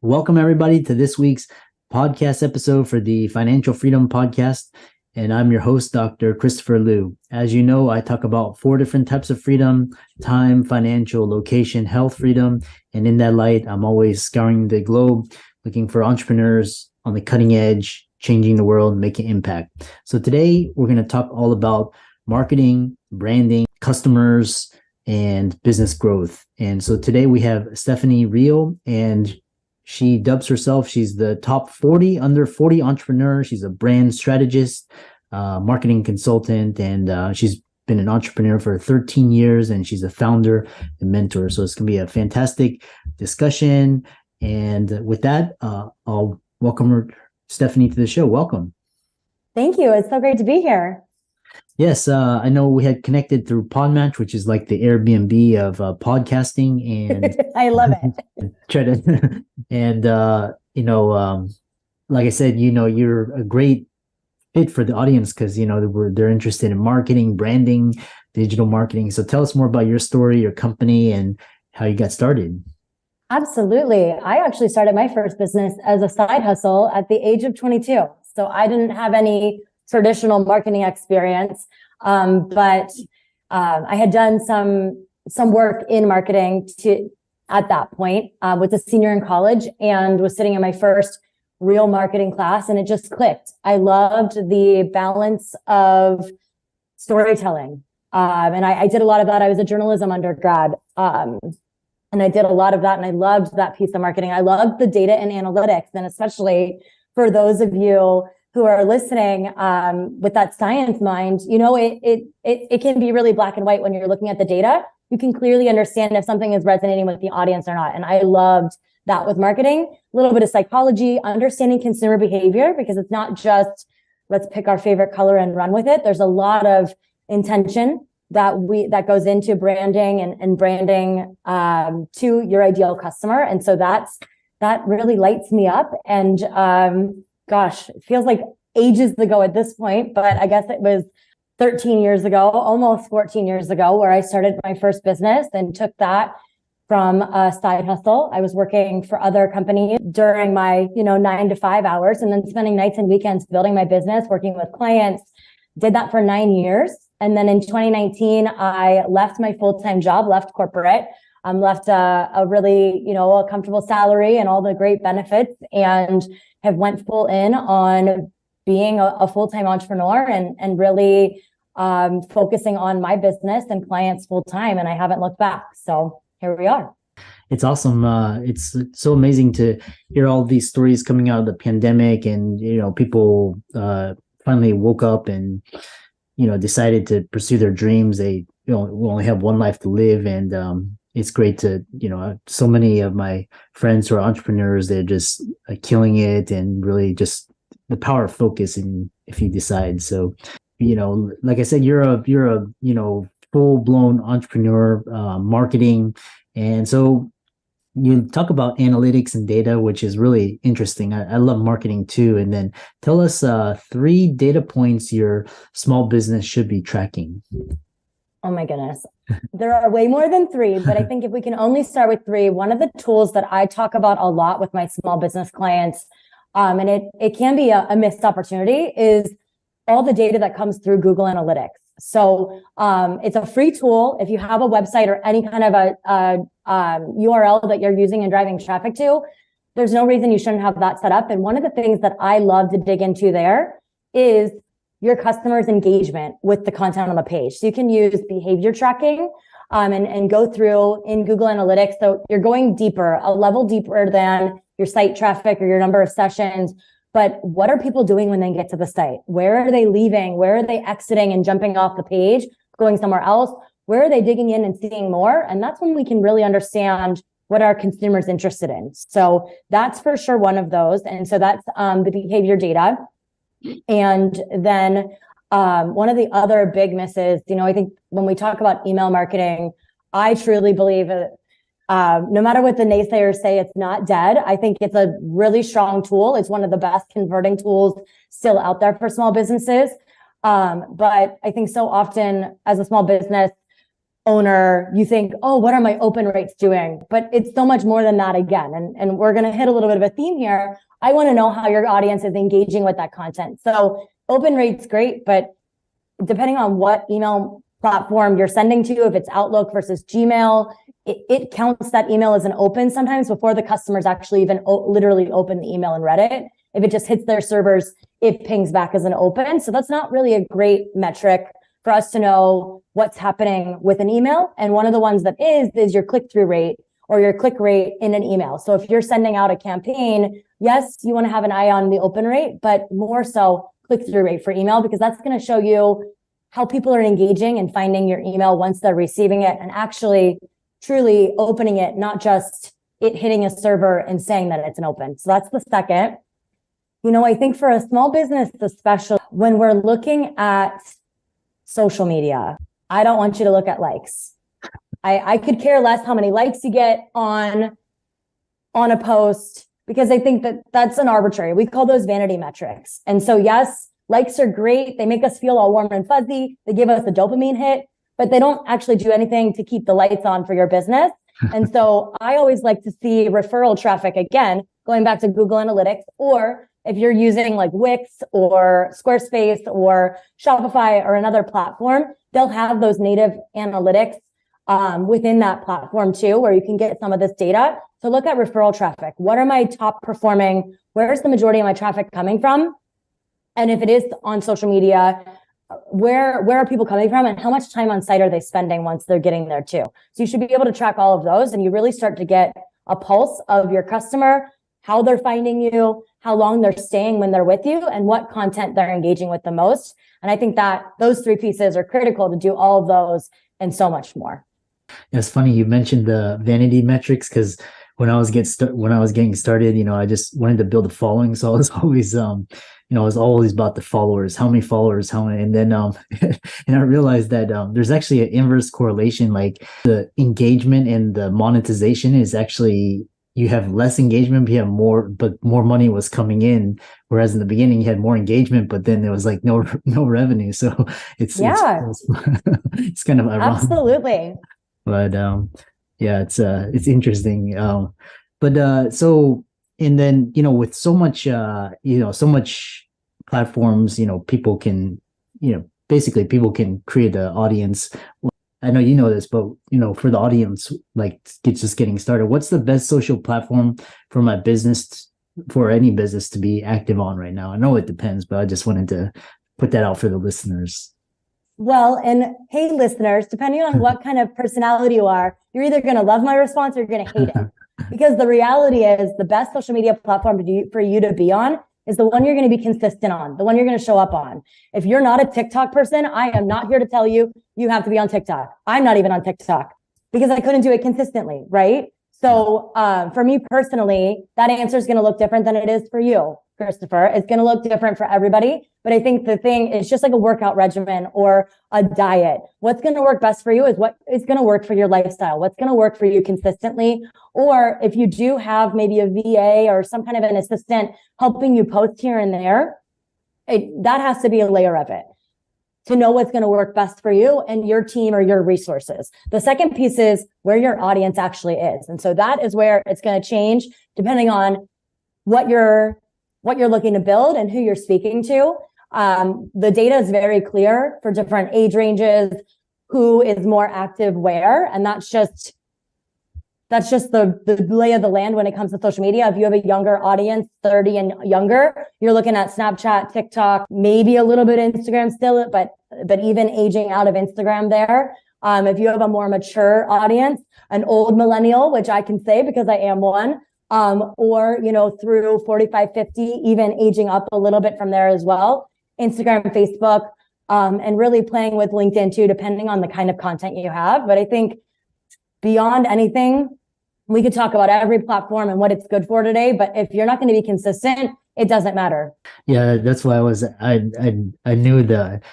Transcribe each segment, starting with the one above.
Welcome, everybody, to this week's podcast episode for the Financial Freedom Podcast. And I'm your host, Dr. Christopher Liu. As you know, I talk about 4 different types of freedom: time, financial, location, health freedom. And in that light, I'm always scouring the globe, looking for entrepreneurs on the cutting edge, changing the world, making impact. So today, we're going to talk all about marketing, branding, customers, and business growth. And so today we have Stephanie Riel, and she dubs herself, she's the top 40 under 40 entrepreneur. She's a brand strategist, marketing consultant, and she's been an entrepreneur for 13 years, and she's a founder and mentor. So it's going to be a fantastic discussion. And with that, I'll welcome her, Stephanie, to the show. Welcome. Thank you. It's so great to be here. Yes, I know we had connected through Podmatch, which is like the Airbnb of podcasting, and I love it. Try to, and like I said, you're a great fit for the audience because they're interested in marketing, branding, digital marketing. So tell us more about your story, your company, and how you got started. Absolutely. I actually started my first business as a side hustle at the age of 22. So I didn't have any traditional marketing experience, but I had done some work in marketing at that point, was a senior in college and was sitting in my first real marketing class, and it just clicked. I loved the balance of storytelling. And I did a lot of that. I was a journalism undergrad. And I did a lot of that, and I loved that piece of marketing. I loved the data and analytics, and especially for those of you who are listening with that science mind, it can be really black and white when you're looking at the data. You can clearly understand if something is resonating with the audience or not. And I loved that with marketing, a little bit of psychology, understanding consumer behavior, because it's not just let's pick our favorite color and run with it. There's a lot of intention that goes into branding and branding to your ideal customer. And so that really lights me up. And gosh, it feels like ages ago at this point, but I guess it was 13 years ago, almost 14 years ago, where I started my first business and took that from a side hustle. I was working for other companies during my 9 to 5 hours, and then spending nights and weekends building my business, working with clients. Did that for 9 years. And then in 2019, I left my full-time job, left corporate, left a really, a comfortable salary and all the great benefits, and have went full in on being a full-time entrepreneur and really focusing on my business and clients full-time. And I haven't looked back. So here we are. It's awesome. It's so amazing to hear all these stories coming out of the pandemic, and, people finally woke up and, decided to pursue their dreams. They will only have one life to live. And it's great to, so many of my friends who are entrepreneurs, they're just killing it, and really just the power of focus. And if you decide, so, like I said, you're a full blown entrepreneur, marketing. And so you talk about analytics and data, which is really interesting. I love marketing too. And then tell us 3 data points your small business should be tracking. Oh my goodness. There are way more than 3, but I think if we can only start with 3, one of the tools that I talk about a lot with my small business clients, and it can be a missed opportunity, is all the data that comes through Google Analytics. So it's a free tool. If you have a website or any kind of a URL that you're using and driving traffic to, there's no reason you shouldn't have that set up. And one of the things that I love to dig into there is your customer's engagement with the content on the page. So you can use behavior tracking and go through in Google Analytics. So you're going deeper, a level deeper than your site traffic or your number of sessions. But what are people doing when they get to the site? Where are they leaving? Where are they exiting and jumping off the page, going somewhere else? Where are they digging in and seeing more? And that's when we can really understand what our consumers interested in. So that's for sure one of those. And so that's the behavior data. And then one of the other big misses, I think when we talk about email marketing, I truly believe that no matter what the naysayers say, it's not dead. I think it's a really strong tool. It's one of the best converting tools still out there for small businesses. But I think so often as a small business, owner, you think, oh, what are my open rates doing? But it's so much more than that again. And we're going to hit a little bit of a theme here. I want to know how your audience is engaging with that content. So open rates, great, but depending on what email platform you're sending to, if it's Outlook versus Gmail, it counts that email as an open sometimes before the customers actually even literally open the email and read it. If it just hits their servers, it pings back as an open. So that's not really a great metric for us to know what's happening with an email. And one of the ones that is your click-through rate or your click rate in an email. So if you're sending out a campaign, yes, you want to have an eye on the open rate, but more so click-through rate for email, because that's going to show you how people are engaging and finding your email once they're receiving it and actually truly opening it, not just it hitting a server and saying that it's an open. So that's the second. I think for a small business, especially when we're looking at social media, I don't want you to look at likes. I could care less how many likes you get on a post, because I think that that's an arbitrary. We call those vanity metrics. And so, yes, likes are great. They make us feel all warm and fuzzy. They give us a dopamine hit, but they don't actually do anything to keep the lights on for your business. And so I always like to see referral traffic, again, going back to Google Analytics, or if you're using like Wix or Squarespace or Shopify or another platform, they'll have those native analytics within that platform too, where you can get some of this data. So look at referral traffic. What are my top performing? Where's the majority of my traffic coming from? And if it is on social media, where are people coming from and how much time on site are they spending once they're getting there too? So you should be able to track all of those, and you really start to get a pulse of your customer, how they're finding you, how long they're staying when they're with you, and what content they're engaging with the most. And I think that those three pieces are critical to do all of those and so much more. It's funny you mentioned the vanity metrics, because when I was getting started, I just wanted to build a following. So I was always, I was always about the followers, how many followers, how many, and then, and I realized that there's actually an inverse correlation, like the engagement and the monetization is actually, you have less engagement, but you have more, but more money was coming in. Whereas in the beginning you had more engagement, but then there was like no revenue. So it's it's kind of ironic. Absolutely. But yeah, it's interesting. So, and then, with so much, so much platforms, people can, basically people can create an audience. I know you know this, but for the audience, like just getting started, what's the best social platform for my business, for any business to be active on right now? I know it depends, but I just wanted to put that out for the listeners. Well, and hey, listeners, depending on what kind of personality you are, you're either going to love my response or you're going to hate it. Because the reality is the best social media platform for you to be on is the one you're going to be consistent on, the one you're going to show up on. If you're not a TikTok person, I am not here to tell you you have to be on TikTok. I'm not even on TikTok because I couldn't do it consistently, right? So for me personally, that answer is going to look different than it is for you, Christopher. It's going to look different for everybody. But I think the thing is just like a workout regimen or a diet. What's going to work best for you is what is going to work for your lifestyle. What's going to work for you consistently. Or if you do have maybe a VA or some kind of an assistant helping you post here and there, that has to be a layer of it to know what's going to work best for you and your team or your resources. The second piece is where your audience actually is. And so that is where it's going to change depending on what you're looking to build and who you're speaking to. The data is very clear for different age ranges, who is more active where, and that's just the lay of the land when it comes to social media. If you have a younger audience, 30 and younger, you're looking at Snapchat, TikTok, maybe a little bit Instagram still, but even aging out of Instagram there. If you have a more mature audience, an old millennial, which I can say because I am one, or, through 45, 50, even aging up a little bit from there as well. Instagram, Facebook, and really playing with LinkedIn too, depending on the kind of content you have. But I think beyond anything, we could talk about every platform and what it's good for today. But if you're not going to be consistent, it doesn't matter. Yeah, that's why I knew that,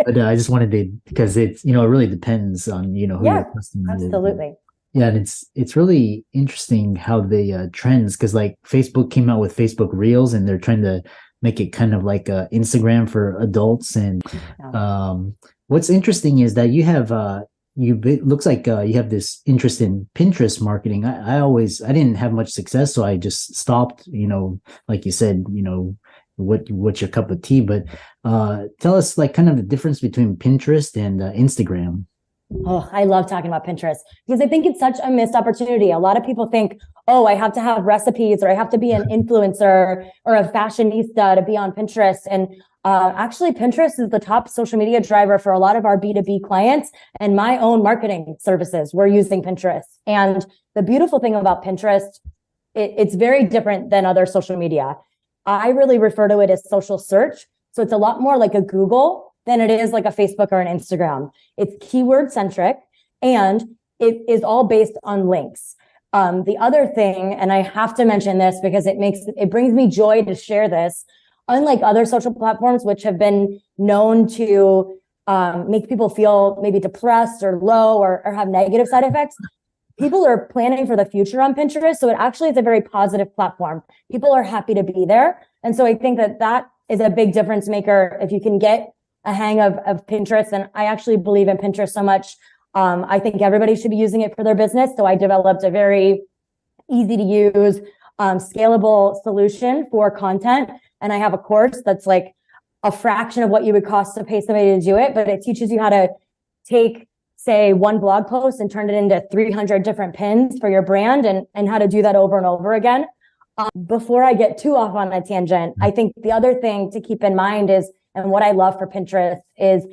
but I just wanted to, because it's, it really depends on, who your customer is. Absolutely. Yeah, and it's really interesting how the trends, because like Facebook came out with Facebook Reels, and they're trying to make it kind of like Instagram for adults. And what's interesting is that you have looks like you have this interest in Pinterest marketing. I didn't have much success, so I just stopped. Like you said, what's your cup of tea? But tell us like kind of the difference between Pinterest and Instagram. Oh, I love talking about Pinterest because I think it's such a missed opportunity. A lot of people think, oh, I have to have recipes or I have to be an influencer or a fashionista to be on Pinterest. And actually, Pinterest is the top social media driver for a lot of our B2B clients and my own marketing services. We're using Pinterest. And the beautiful thing about Pinterest, it's very different than other social media. I really refer to it as social search. So it's a lot more like a Google than it is like a Facebook or an Instagram. It's keyword centric and it is all based on links. The other thing, and I have to mention this because it brings me joy to share this, unlike other social platforms, which have been known to make people feel maybe depressed or low or have negative side effects, people are planning for the future on Pinterest. So it actually is a very positive platform. People are happy to be there. And so I think that is a big difference maker if you can get a hang of Pinterest. And I actually believe in Pinterest so much. I think everybody should be using it for their business. So I developed a very easy to use, scalable solution for content. And I have a course that's like a fraction of what you would cost to pay somebody to do it, but it teaches you how to take, say, one blog post and turn it into 300 different pins for your brand and how to do that over and over again. Before I get too off on a tangent, I think the other thing to keep in mind is, and what I love for Pinterest is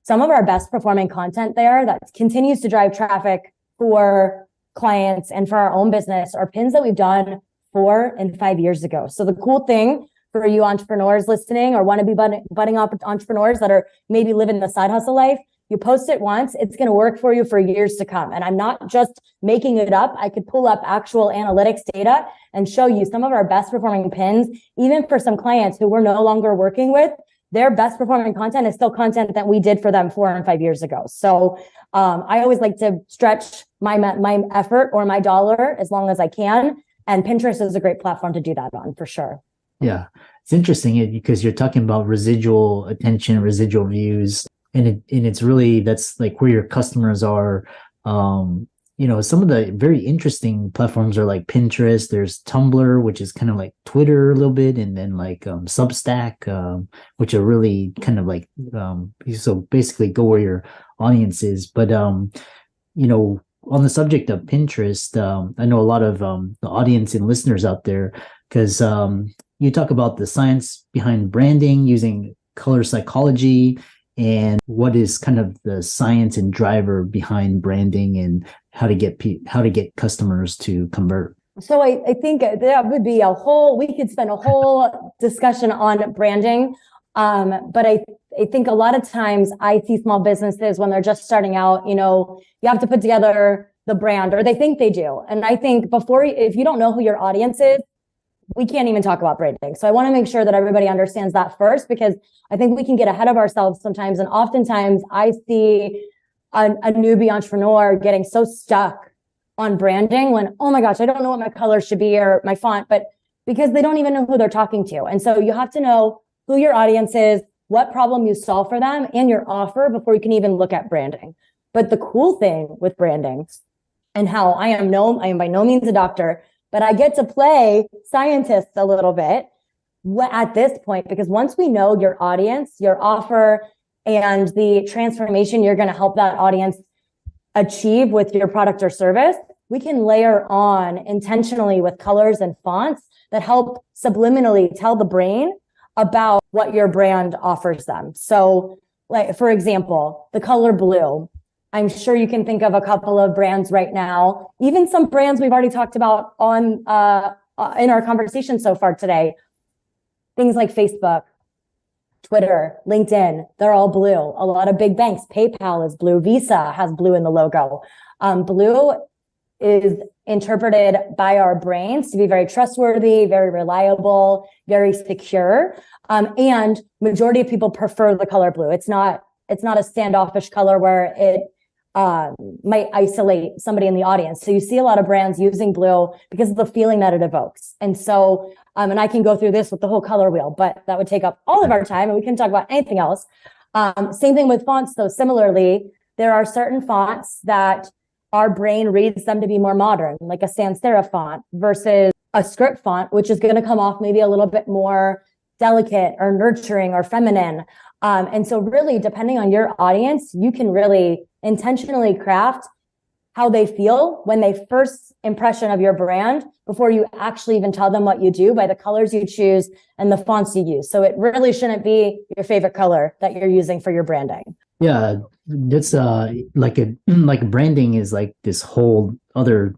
some of our best performing content there that continues to drive traffic for clients and for our own business are pins that we've done 4 and 5 years ago. So the cool thing for you entrepreneurs listening or want to be budding entrepreneurs that are maybe living the side hustle life, you post it once, it's going to work for you for years to come. And I'm not just making it up. I could pull up actual analytics data and show you some of our best performing pins, even for some clients who we're no longer working with. Their best performing content is still content that we did for them 4 and 5 years ago. So I always like to stretch my effort or my dollar as long as I can. And Pinterest is a great platform to do that on for sure. Yeah, it's interesting because you're talking about residual attention, residual views, and it's really, that's like where your customers are. Some of the very interesting platforms are like Pinterest. There's Tumblr, which is kind of like Twitter a little bit, and then like Substack, which are really kind of like so basically go where your audience is. But on the subject of Pinterest, I know a lot of the audience and listeners out there, because you talk about the science behind branding using color psychology, and what is kind of the science and driver behind branding and how to get customers to convert. So I think that would be we could spend a whole discussion on branding. But I think a lot of times I see small businesses when they're just starting out, you have to put together the brand, or they think they do. And I think if you don't know who your audience is, we can't even talk about branding. So I want to make sure that everybody understands that first, because I think we can get ahead of ourselves sometimes. And oftentimes I see a newbie entrepreneur getting so stuck on branding when, oh my gosh, I don't know what my color should be or my font, but because they don't even know who they're talking to. And so you have to know who your audience is, what problem you solve for them, and your offer before you can even look at branding. But the cool thing with branding, and how I am by no means a doctor, but I get to play scientist a little bit at this point, because once we know your audience, your offer, and the transformation you're going to help that audience achieve with your product or service, we can layer on intentionally with colors and fonts that help subliminally tell the brain about what your brand offers them. So, like, for example, the color blue. I'm sure you can think of a couple of brands right now, even some brands we've already talked about in our conversation so far today. Things like Facebook, Twitter, LinkedIn, they're all blue. A lot of big banks, PayPal is blue, Visa has blue in the logo. Blue is interpreted by our brains to be very trustworthy, very reliable, very secure. And majority of people prefer the color blue. It's not a standoffish color where it might isolate somebody in the audience. So you see a lot of brands using blue because of the feeling that it evokes. And so, and I can go through this with the whole color wheel, but that would take up all of our time and we can talk about anything else. Same thing with fonts. So similarly, there are certain fonts that our brain reads them to be more modern, like a sans serif font versus a script font, which is going to come off maybe a little bit more delicate or nurturing or feminine. And so really, depending on your audience, you can really intentionally craft how they feel when they first impression of your brand before you actually even tell them what you do by the colors you choose and the fonts you use. So it really shouldn't be your favorite color that you're using for your branding. Yeah, that's like branding is like this whole other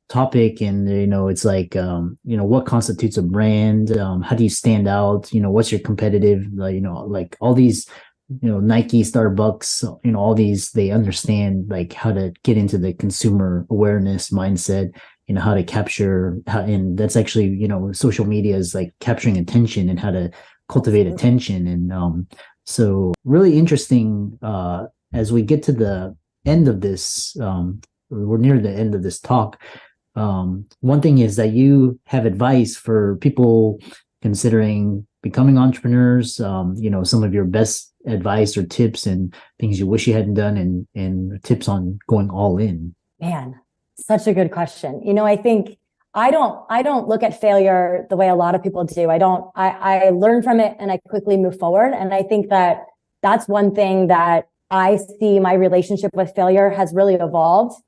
topic, and it's like what constitutes a brand, how do you stand out, what's your competitive, like all these, Nike, Starbucks, all these, they understand like how to get into the consumer awareness mindset, how to capture and that's actually, social media is like capturing attention and how to cultivate attention. And so really interesting, as we get to the end of this, we're near the end of this talk. One thing is that you have advice for people considering becoming entrepreneurs, some of your best advice or tips and things you wish you hadn't done, and tips on going all in. Man, such a good question. I think I don't look at failure the way a lot of people do. I learn from it and I quickly move forward. And I think that that's one thing that I see my relationship with failure has really evolved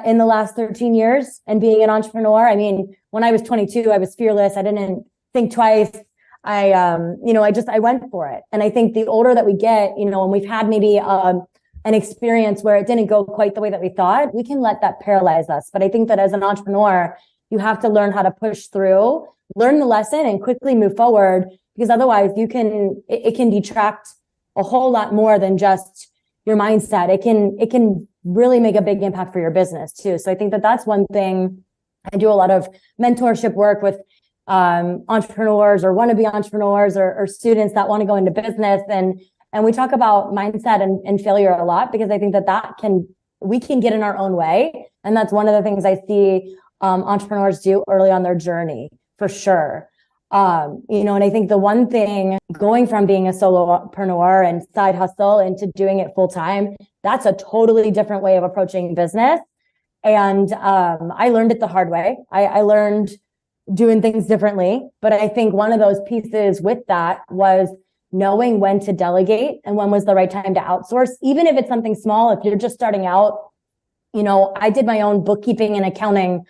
in the last 13 years and being an entrepreneur. I mean, when I was 22, I was fearless. I didn't think twice. I went for it. And I think the older that we get, when we've had maybe an experience where it didn't go quite the way that we thought, we can let that paralyze us. But I think that as an entrepreneur, you have to learn how to push through, learn the lesson and quickly move forward, because otherwise it can detract a whole lot more than just your mindset. It can really make a big impact for your business too. So I think that that's one thing. I do a lot of mentorship work with entrepreneurs or wannabe entrepreneurs or students that want to go into business. And we talk about mindset and failure a lot, because I think that we can get in our own way. And that's one of the things I see entrepreneurs do early on their journey, for sure. And I think the one thing, going from being a solopreneur and side hustle into doing it full time, that's a totally different way of approaching business. And I learned it the hard way. I learned doing things differently. But I think one of those pieces with that was knowing when to delegate and when was the right time to outsource, even if it's something small. If you're just starting out, I did my own bookkeeping and accounting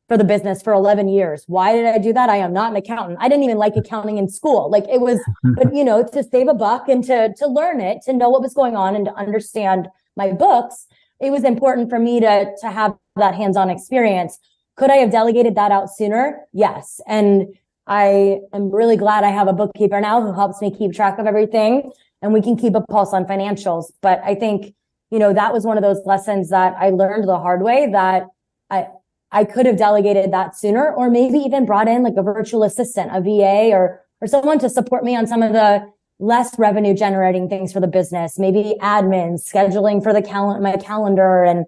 for the business for 11 years. Why did I do that? I am not an accountant. I didn't even like accounting in school. Like it was, but to save a buck and to learn it, to know what was going on and to understand my books, it was important for me to have that hands-on experience. Could I have delegated that out sooner? Yes. And I am really glad I have a bookkeeper now who helps me keep track of everything, and we can keep a pulse on financials. But I think, that was one of those lessons that I learned the hard way, that I could have delegated that sooner, or maybe even brought in like a virtual assistant, a VA, or someone to support me on some of the less revenue generating things for the business, maybe admin, scheduling for my calendar, and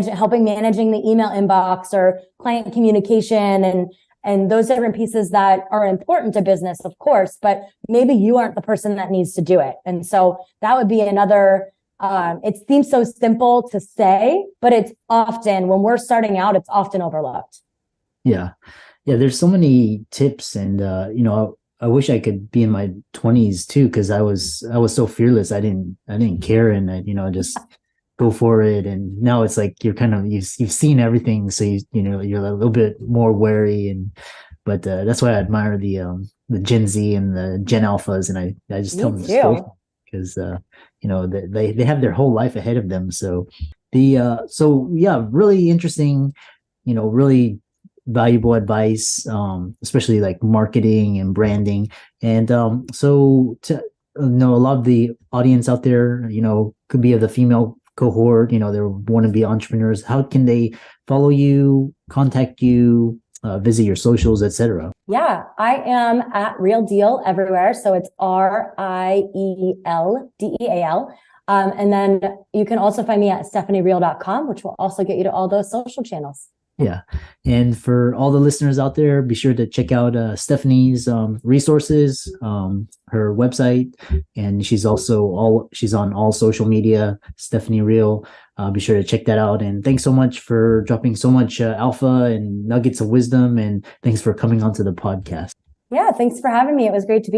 helping managing the email inbox or client communication and those different pieces that are important to business, of course, but maybe you aren't the person that needs to do it. And so that would be another, it seems so simple to say, but it's often, when we're starting out, it's often overlooked. Yeah. There's so many tips, and, I wish I could be in my 20s too, because I was so fearless. I didn't care, and I just go for it. And now it's like you've seen everything, so you're a little bit more wary. But that's why I admire the Gen Z and the Gen Alphas, and I just tell them to go, because they have their whole life ahead of them. So really interesting, really valuable advice, especially like marketing and branding. And so to a lot of the audience out there, could be of the female cohort, they want to be entrepreneurs. How can they follow you, contact you, visit your socials, etc.? Yeah, I am at Real Deal everywhere. So it's RIELDEAL. And then you can also find me at StephanieReal.com, which will also get you to all those social channels. Yeah. And for all the listeners out there, be sure to check out Stephanie's resources, her website, and she's on all social media, Stephanie Riel. Be sure to check that out. And thanks so much for dropping so much alpha and nuggets of wisdom. And thanks for coming onto the podcast. Yeah, thanks for having me. It was great to be